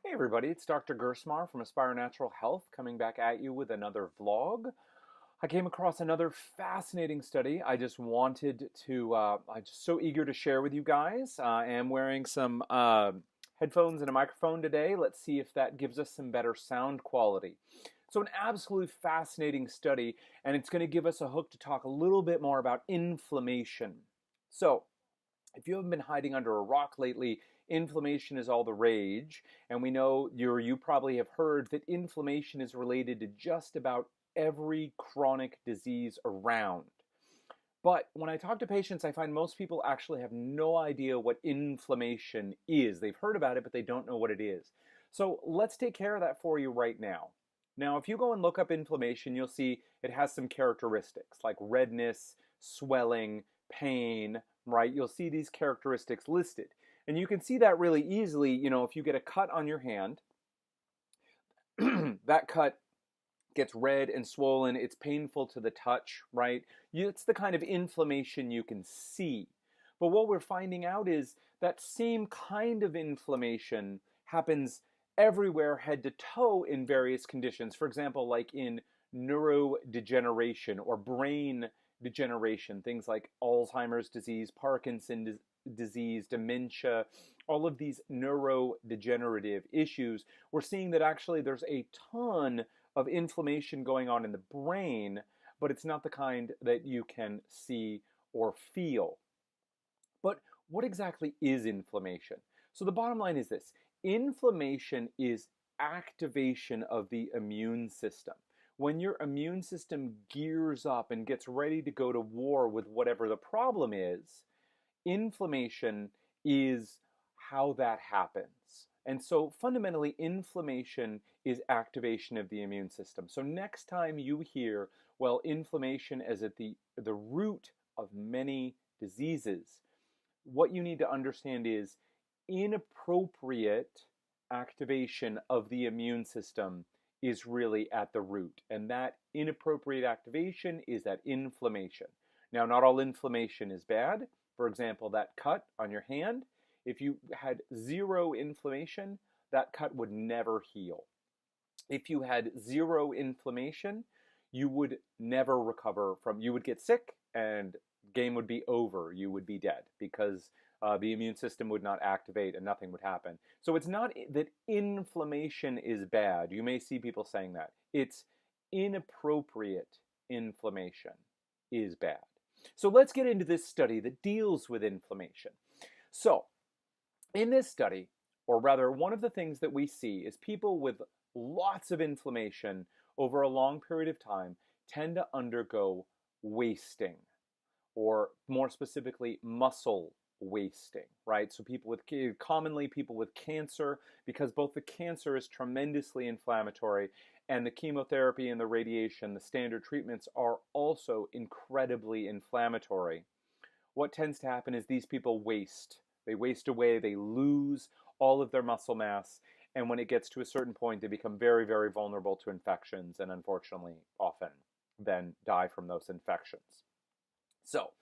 Hey everybody, it's Dr. Gerstmar from Aspire Natural Health coming back at you with another vlog. I came across another fascinating study. I'm just so eager to share with you guys. I am wearing some headphones and a microphone today. Let's see if that gives us some better sound quality. So an absolutely fascinating study, and it's going to give us a hook to talk a little bit more about inflammation. So, if you haven't been hiding under a rock lately, inflammation is all the rage, and we know you probably have heard that inflammation is related to just about every chronic disease around. But when I talk to patients, I find most people actually have no idea what inflammation is. They've heard about it, but they don't know what it is. So let's take care of that for you right now. Now, if you go and look up inflammation, you'll see it has some characteristics like redness, swelling, pain, right? You'll see these characteristics listed. And you can see that really easily, if you get a cut on your hand, that cut gets red and swollen, it's painful to the touch, right? It's the kind of inflammation you can see. But what we're finding out is that same kind of inflammation happens everywhere, head to toe, in various conditions. For example, like in neurodegeneration or brain degeneration, things like Alzheimer's disease, Parkinson's disease, dementia, all of these neurodegenerative issues. We're seeing that actually there's a ton of inflammation going on in the brain, but it's not the kind that you can see or feel. But what exactly is inflammation? So the bottom line is this: inflammation is activation of the immune system. When your immune system gears up and gets ready to go to war with whatever the problem is, inflammation is how that happens. And so fundamentally, inflammation is activation of the immune system. So next time you hear, well, inflammation is at the root of many diseases, what you need to understand is inappropriate activation of the immune system is really at the root. And that inappropriate activation is that inflammation. Now, not all inflammation is bad. For example, that cut on your hand, if you had zero inflammation, that cut would never heal. If you had zero inflammation, you would never recover you would get sick and game would be over. You would be dead because the immune system would not activate and nothing would happen. So it's not that inflammation is bad. You may see people saying that. It's inappropriate inflammation is bad. So let's get into this study that deals with inflammation. So in this study, or rather one of the things that we see is people with lots of inflammation over a long period of time tend to undergo wasting, or more specifically, muscle wasting, right? So commonly people with cancer, because both the cancer is tremendously inflammatory and the chemotherapy and the radiation, the standard treatments, are also incredibly inflammatory. What tends to happen is these people waste. They waste away, they lose all of their muscle mass, and when it gets to a certain point, they become very, very vulnerable to infections and unfortunately often then die from those infections. So,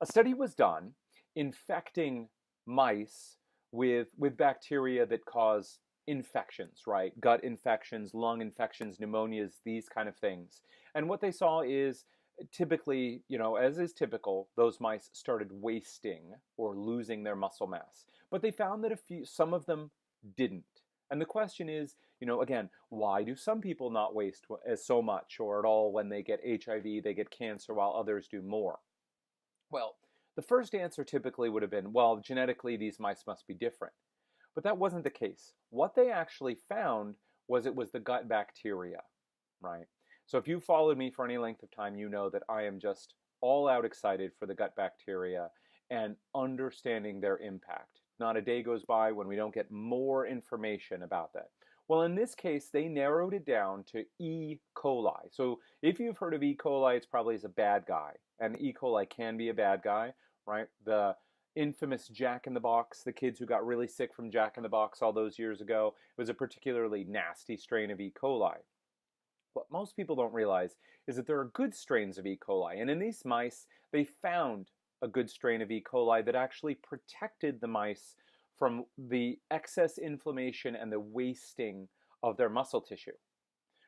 a study was done infecting mice with bacteria that cause infections, right? Gut infections, lung infections, pneumonias, these kind of things. And what they saw is typically, as is typical, those mice started wasting or losing their muscle mass. But they found that some of them didn't. And the question is, again, why do some people not waste so much or at all when they get HIV, they get cancer, while others do more? Well, the first answer typically would have been, well, genetically these mice must be different. But that wasn't the case. What they actually found was it was the gut bacteria, right? So if you followed me for any length of time, you know that I am just all out excited for the gut bacteria and understanding their impact. Not a day goes by when we don't get more information about that. Well, in this case, they narrowed it down to E. coli. So if you've heard of E. coli, it's probably as a bad guy. And E. coli can be a bad guy, right? The infamous Jack in the Box, the kids who got really sick from Jack in the Box all those years ago, was a particularly nasty strain of E. coli. What most people don't realize is that there are good strains of E. coli. And in these mice, they found a good strain of E. coli that actually protected the mice from the excess inflammation and the wasting of their muscle tissue,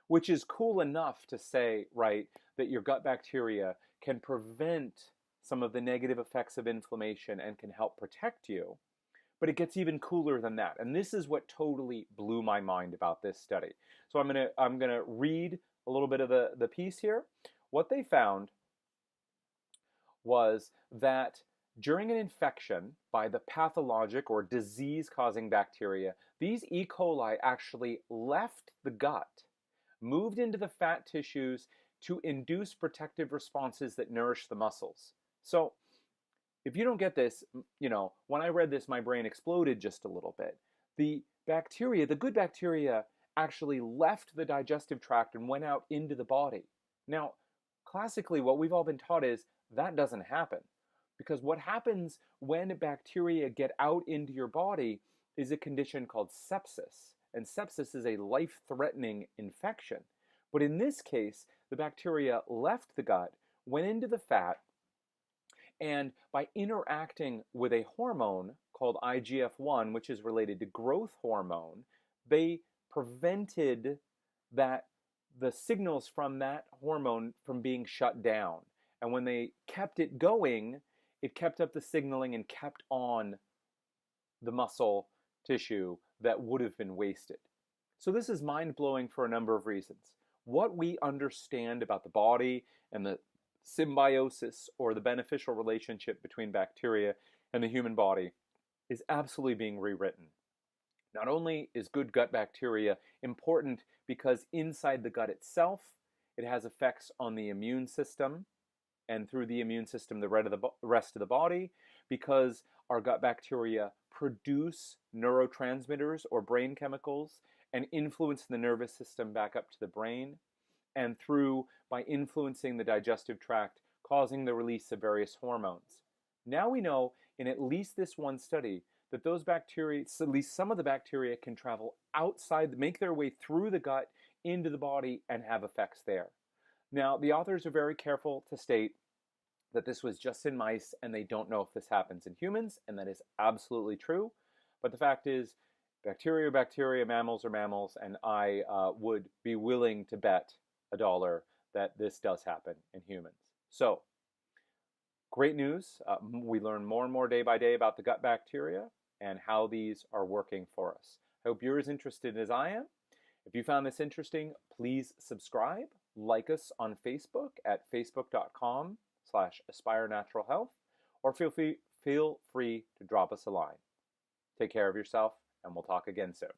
which is cool enough to say, right, that your gut bacteria can prevent some of the negative effects of inflammation and can help protect you. But it gets even cooler than that. And this is what totally blew my mind about this study. So I'm gonna read a little bit of the piece here. What they found was that during an infection by the pathologic or disease-causing bacteria, these E. coli actually left the gut, moved into the fat tissues to induce protective responses that nourish the muscles. So if you don't get this, when I read this, my brain exploded just a little bit. The bacteria, the good bacteria, actually left the digestive tract and went out into the body. Now, classically, what we've all been taught is that doesn't happen. Because what happens when bacteria get out into your body is a condition called sepsis. And sepsis is a life-threatening infection. But in this case, the bacteria left the gut, went into the fat, and by interacting with a hormone called IGF-1, which is related to growth hormone, they prevented the signals from that hormone from being shut down. And when they kept it going, it kept up the signaling and kept on the muscle tissue that would have been wasted. So this is mind-blowing for a number of reasons. What we understand about the body and the symbiosis or the beneficial relationship between bacteria and the human body is absolutely being rewritten. Not only is good gut bacteria important because inside the gut itself, it has effects on the immune system, and through the immune system, the rest of the body, because our gut bacteria produce neurotransmitters or brain chemicals and influence the nervous system back up to the brain, and by influencing the digestive tract, causing the release of various hormones. Now we know in at least this one study that those bacteria, at least some of the bacteria, can travel outside, make their way through the gut into the body and have effects there. Now, the authors are very careful to state that this was just in mice and they don't know if this happens in humans, and that is absolutely true. But the fact is, bacteria are bacteria, mammals are mammals, and I would be willing to bet $1 that this does happen in humans. So, great news. We learn more and more day by day about the gut bacteria and how these are working for us. I hope you're as interested as I am. If you found this interesting, please subscribe. Like us on Facebook at facebook.com/AspireNaturalHealth, or feel free to drop us a line. Take care of yourself, and we'll talk again soon.